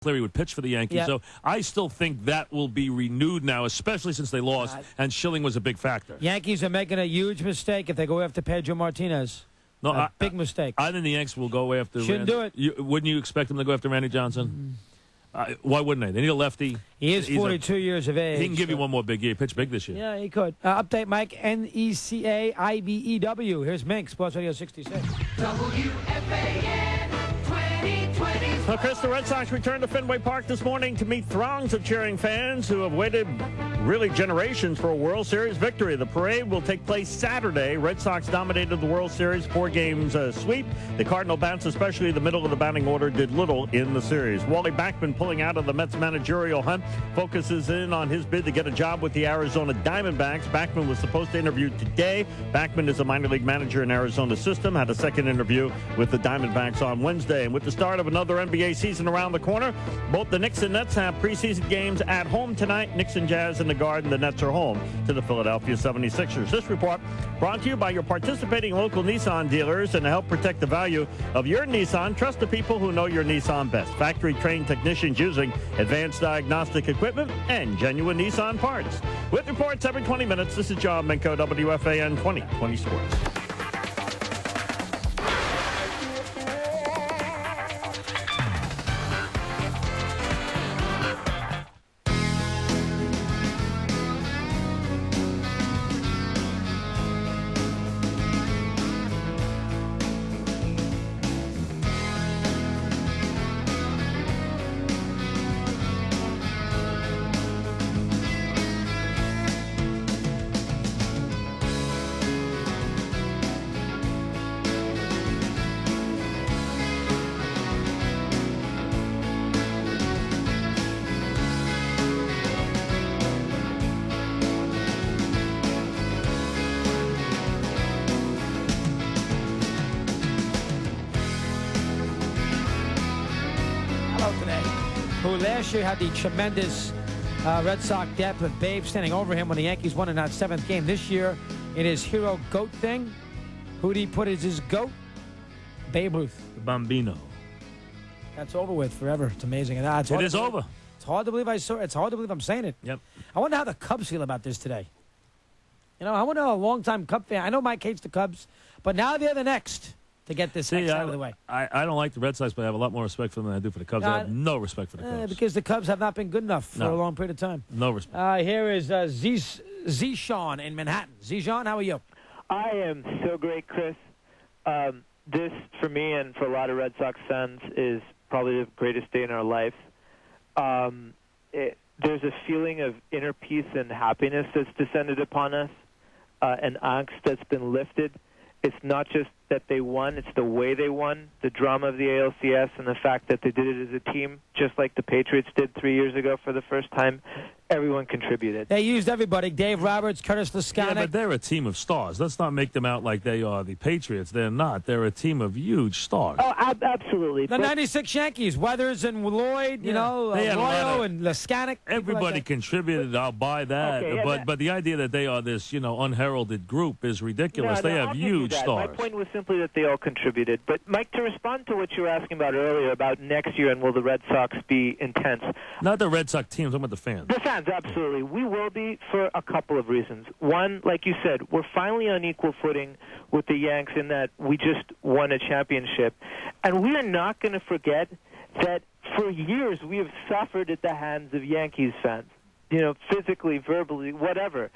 Cleary would pitch for the Yankees. Yep. So I still think that will be renewed now, especially since they lost, and Schilling was a big factor. Yankees are making a huge mistake if they go after Pedro Martinez. No, big mistake. I think the Yanks will go after. Shouldn't do it. Wouldn't you expect them to go after Randy Johnson? Why wouldn't they? They need a lefty. He is 42 years of age. He can give you one more big year. He pitched big this year. Yeah, he could. Update, Mike. NECAIBEW. Here's Mink, Sports Radio 66. WFAN 2020. Well, Chris, the Red Sox returned to Fenway Park this morning to meet throngs of cheering fans who have waited really generations for a World Series victory. The parade will take place Saturday. Red Sox dominated the World Series 4 games sweep. The Cardinal bounce, especially the middle of the batting order, did little in the series. Wally Backman, pulling out of the Mets managerial hunt, focuses in on his bid to get a job with the Arizona Diamondbacks. Backman was supposed to interview today. Backman is a minor league manager in Arizona system, had a second interview with the Diamondbacks on Wednesday. And with the start of another NBA season around the corner, both the Knicks and Nets have preseason games at home tonight. Knicks and Jazz in the Garden. The Nets are home to the Philadelphia 76ers. This report brought to you by your participating local Nissan dealers. And to help protect the value of your Nissan, trust the people who know your Nissan best. Factory-trained technicians using advanced diagnostic equipment and genuine Nissan parts. With reports every 20 minutes, this is John Minko, WFAN 2020 Sports. Who last year had the tremendous Red Sox depth with Babe standing over him when the Yankees won in that 7th game. This year, in his hero GOAT thing, who'd he put as his GOAT? Babe Ruth. The Bambino. That's over with forever. It's amazing. And, It is over. It's hard to believe It's hard to believe I'm saying it. Yep. I wonder how the Cubs feel about this today. You know, I wonder how a longtime Cub fan. I know Mike hates the Cubs, but now they're the next to get this X out of the way. I don't like the Red Sox, but I have a lot more respect for them than I do for the Cubs. I have no respect for the Cubs. Because the Cubs have not been good enough for a long period of time. No respect. Here is Zishan in Manhattan. Zishan, how are you? I am so great, Chris. This, for me and for a lot of Red Sox fans, is probably the greatest day in our life. There's a feeling of inner peace and happiness that's descended upon us, an angst that's been lifted. It's not just that they won, it's the way they won, the drama of the ALCS, and the fact that they did it as a team, just like the Patriots did 3 years ago for the first time. Everyone contributed. They used everybody. Dave Roberts, Curtis Lascanic. Yeah, but they're a team of stars. Let's not make them out like they are the Patriots. They're not. They're a team of huge stars. Oh, absolutely. The 96 Yankees, Weathers and Lloyd, you know, Arroyo and Lascanic. Everybody like contributed. I'll buy that. Okay, but the idea that they are this, unheralded group is ridiculous. They have huge stars. My point was simply that they all contributed. But, Mike, to respond to what you were asking about earlier about next year and will the Red Sox be intense? Not the Red Sox team. I'm talking about the fans. The fans, absolutely. We will be for a couple of reasons. One, like you said, we're finally on equal footing with the Yanks in that we just won a championship. And we are not going to forget that for years we have suffered at the hands of Yankees fans, physically, verbally, whatever.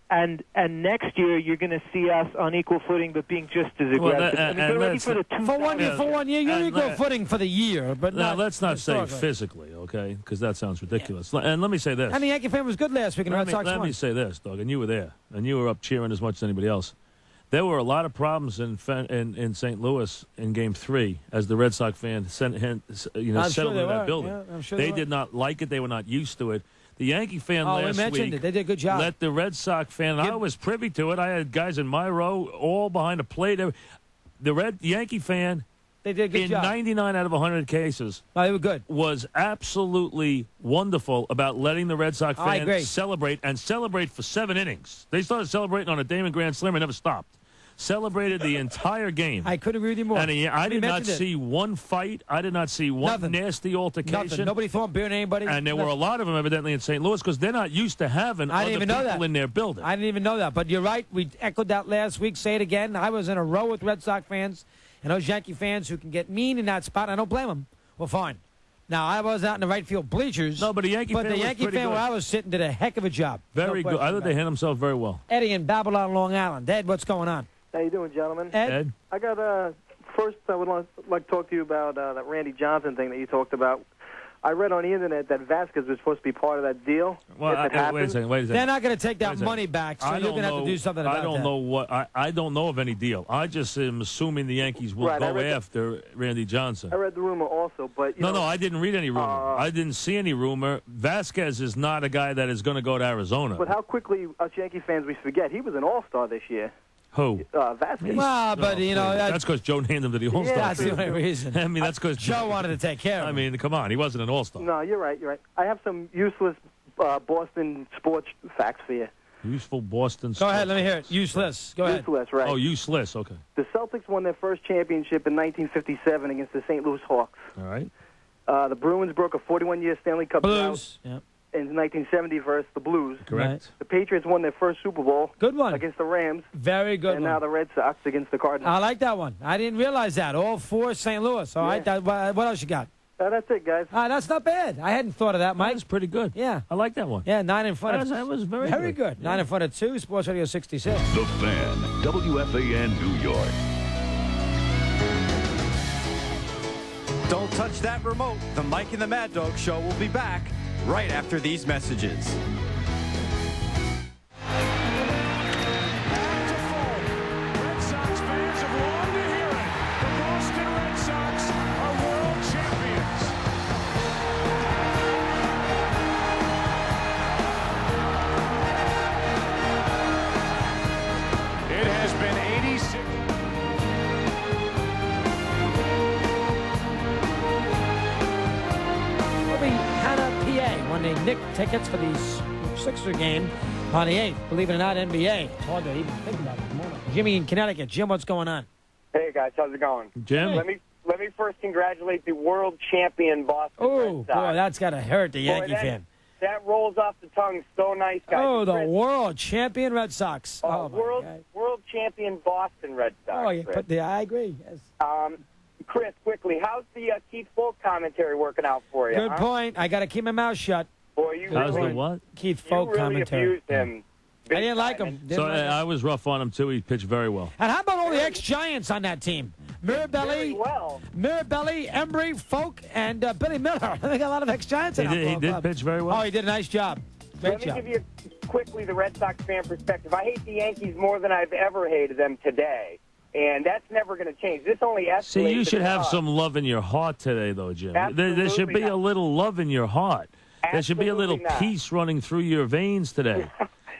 And next year you're going to see us on equal footing, but being just as aggressive. We're ready for the for one year, you're equal footing for the year, but let's not say physically, okay? Because that sounds ridiculous. Yeah. And let me say this. And the Yankee fan was good last week, and Red Sox won. Let me say this, Doug, and you were there, and you were up cheering as much as anybody else. There were a lot of problems in St. Louis in Game 3 as the Red Sox fans settled in that building. Yeah, I'm sure they did not like it. They were not used to it. The Yankee fan last week they did a good job. Let the Red Sox fan, I was privy to it. I had guys in my row all behind the plate. The Yankee fan, they did a good job. 99 out of 100 cases, they were good. Was absolutely wonderful about letting the Red Sox fans celebrate for 7 innings. They started celebrating on a Damon Grand Slam and never stopped. celebrated the entire game. I couldn't agree with you more. And I did not mentioned it. see one fight. I did not see one Nothing. nasty altercation. Nothing. Nobody throwing beer at anybody. And there were a lot of them evidently in St. Louis because they're not used to having I didn't other even know people that. in their building. I didn't even know that. But you're right. We echoed that last week. Say it again. I was in a row with Red Sox fans and those Yankee fans who can get mean in that spot. I don't blame them. Well, fine. Now, I was out in the right field bleachers. No, but the Yankee fan the was Yankee pretty fan good. where I was sitting did a heck of a job. Very No good. I question thought about they it. handled themselves very well. Eddie in Babylon, Long Island. Ed, what's going on? How you doing, gentlemen? Ed? I got first I would like to talk to you about that Randy Johnson thing that you talked about. I read on the internet that Vasquez was supposed to be part of that deal. Well, if it wait a happened. second. They're not going to take that Wait a second. money back, so I you're don't going to have to do something about I don't that. know what. I don't know of any deal. I just am assuming the Yankees will Right, I go read after Randy Johnson. I read the rumor also, but No, I didn't read any rumor. I didn't see any rumor. Vasquez is not a guy that is going to go to Arizona. But how quickly us Yankee fans we forget he was an All-Star this year. Who? Vasquez. Well, but, you know, that's because Joe named him to the All-Star. that's the only reason. I mean, that's because Joe wanted to take care of him. I mean, come on, he wasn't an All-Star. No, you're right. You're right. I have some useless Boston sports facts for you. Useful Boston. Go ahead, let me hear it. Useless. Go ahead. Useless, right? Oh, useless. Okay. The Celtics won their first championship in 1957 against the St. Louis Hawks. All right. The Bruins broke a 41-year Stanley Cup drought Blues. Yeah. in 1970 versus the Blues. Correct. Right. The Patriots won their first Super Bowl Good one. against the Rams, Very good and one. now the Red Sox against the Cardinals. I like that one. I didn't realize that. All four St. Louis. All right. What else you got? That's it, guys. That's not bad. I hadn't thought of that, Mike. That's pretty good. Yeah. I like that one. Yeah, 9 in front of That was very good. 9 in front of 2. Sports Radio 66. The Fan, WFAN New York. Don't touch that remote. The Mike and the Mad Dog Show will be back right after these messages. Red Sox fans have longed to hear it. The Boston Red Sox are world champions. It has been 86. Hannah, PA, when they nicked tickets for the Sixer game on the 8th. Believe it or not, NBA. It's hard to even think about it this morning. Jimmy in Connecticut. Jim, what's going on? Hey guys, how's it going? Jim? Let me first congratulate the world champion Boston Oh, Red Sox. boy, that's got to hurt the Yankee fan. That rolls off the tongue so nice, guys. Oh, the Chris, world champion Red Sox. Oh, my God. world champion Boston Red Sox. Oh, you Chris. put I agree. Yes. Chris, quickly, how's the Keith Folk commentary working out for you? Good huh? point. I got to keep my mouth shut. Boy, you How's really, the what? Keith you Folk really commentary. abused him. I didn't like time. him. So I was rough on him, too. He pitched very well. And how about all the ex-Giants on that team? Very Mirabelli, well. Embry, Folk, and Billy Miller. They got a lot of ex-Giants in He that did club. pitch very well. Oh, he did a nice job. Great Let me job. give you quickly the Red Sox fan perspective. I hate the Yankees more than I've ever hated them today, and that's never going to change. This only escalates. See, you should have because- some love in your heart today, though, Jim. There should Absolutely be not. a little love in your heart. There should be a little Absolutely not. peace running through your veins today.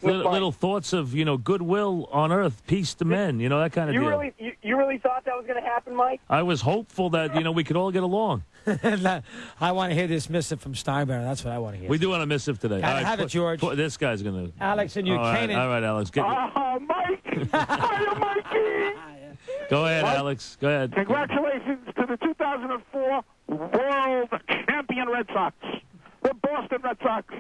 little thoughts of, goodwill on earth, peace to men, that kind of You deal. you really thought that was going to happen, Mike? I was hopeful that, we could all get along. I want to hear this missive from Steinbrenner. That's what I want to hear. We do on a missive today. Gotta have it, George. This guy's going to... Alex and you, All right, Alex. Mike! Hiya, Mikey! Go ahead, Alex. Go ahead. Congratulations to the 2004 World Champion Red Sox, the Boston Red Sox.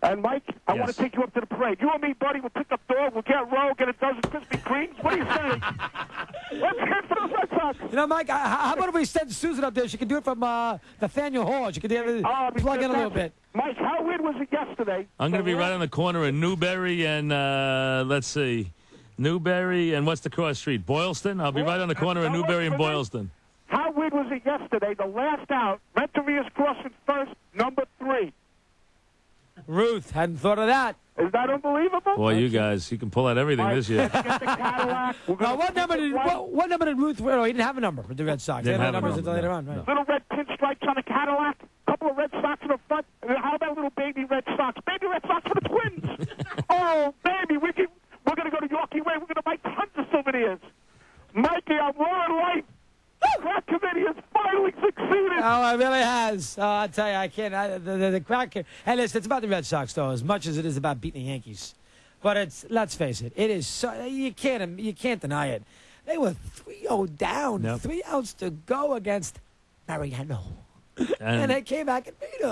And, Mike, I want Yes. to take you up to the parade. You and me, buddy, will pick up dog, we'll get row, get a dozen Krispy Kremes. What do you say? Let's hit for the Red Sox. Mike, how about if we send Susan up there? She can do it from Nathaniel Hall. She could plug in a little bit. Mike, how weird was it yesterday? I'm going to be right on the corner of Newberry and, let's see, Newberry and what's the cross street? Boylston? I'll be right on the corner of Newberry and Boylston. How weird was it yesterday? The last out, Renteria's crossing first, number 3. Ruth, hadn't thought of that. Is that unbelievable? Boy, you guys, you can pull out everything this year. Get the Cadillac. We're Now, gonna what number did Ruth wear? Oh, he didn't have a number with the Red Sox. They Didn't had have a numbers until number, later on, no. right? Little red pinstripes on the Cadillac. Couple of Red Sox in the front. How about little baby Red Sox? Baby Red Sox for the Twins. Oh, baby, we're going to go to Yorkie Way. We're going to buy tons of souvenirs. Mikey, I'm roaring life. That committee has finally succeeded. Oh, it really has. Oh, I tell you, I can't. The crack. Hey, listen, it's about the Red Sox, though, as much as it is about beating the Yankees. But let's face it, it is so you can't deny it. They were 3-0 down, 3 outs to go against Mariano, and they came back and beat them.